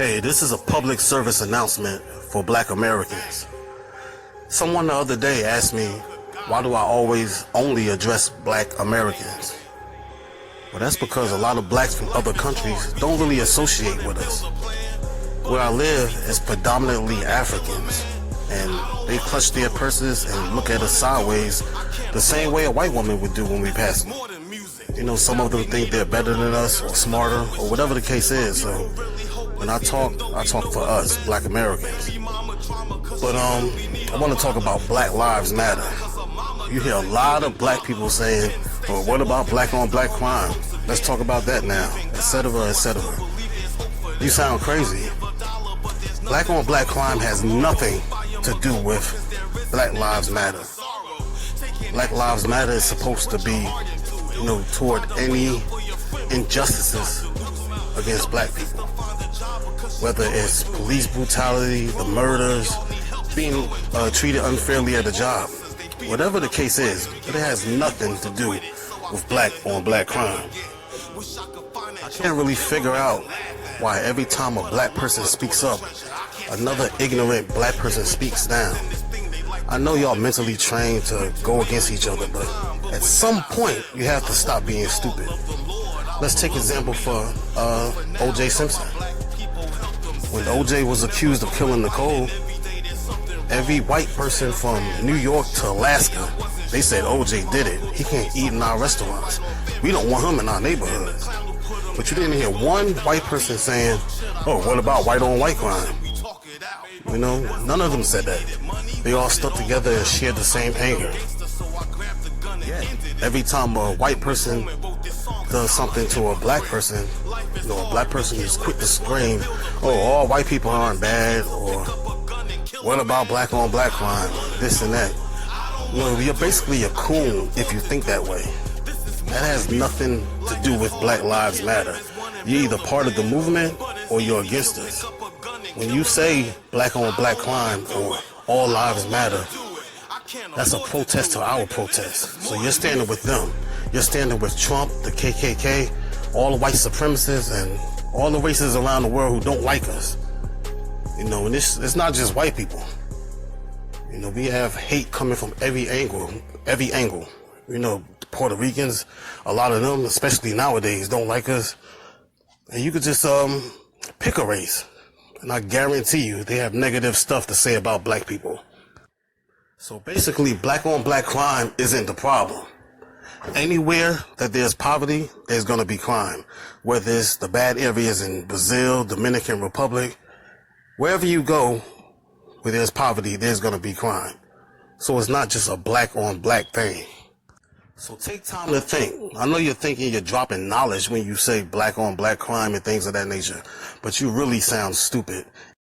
Hey, this is a public service announcement for Black Americans. Someone the other day asked me, why do I always only address Black Americans? Well, that's because a lot of blacks from other countries don't really associate with us. Where I live is predominantly Africans, and they clutch their purses and look at us sideways the same way a white woman would do when we pass them. You know, some of them think they're better than us or smarter or whatever the case is. So when I talk for us, Black Americans. But I want to talk about Black Lives Matter. You hear a lot of black people saying, well, what about black on black crime? Let's talk about that now, etc., etc. You sound crazy. Black on black crime has nothing to do with Black Lives Matter. Black Lives Matter is supposed to be, toward any injustices against black people. Whether it's police brutality, the murders, being treated unfairly at a job. Whatever the case is, it has nothing to do with black on black crime. I can't really figure out why every time a black person speaks up, another ignorant black person speaks down. I know y'all mentally trained to go against each other, but at some point you have to stop being stupid. Let's take example for O.J. Simpson. When O.J. was accused of killing Nicole, every white person from New York to Alaska, they said O.J. did it. He can't eat in our restaurants. We don't want him in our neighborhoods. But you didn't hear one white person saying, oh, what about white on white crime? None of them said that. They all stuck together and shared the same anger. Every time a white person does something to a black person, a black person is quick to scream, oh, all white people aren't bad, or what about black on black crime, this and that. You're basically a coon if you think that way. That has nothing to do with Black Lives Matter. You're either part of the movement or you're against us. When you say black on black crime or all lives matter, that's a protest to our protest. So you're standing with them. You're standing with Trump, the KKK, all the white supremacists, and all the races around the world who don't like us. And it's not just white people. We have hate coming from every angle. Puerto Ricans, a lot of them, especially nowadays, don't like us. And you could just pick a race, and I guarantee you they have negative stuff to say about black people. So basically, black on black crime isn't the problem. Anywhere that there's poverty, there's going to be crime. Whether it's the bad areas in Brazil, Dominican Republic, wherever you go where there's poverty, there's going to be crime. So it's not just a black on black thing. So take time to think. I know you're thinking you're dropping knowledge when you say black on black crime and things of that nature, but you really sound stupid.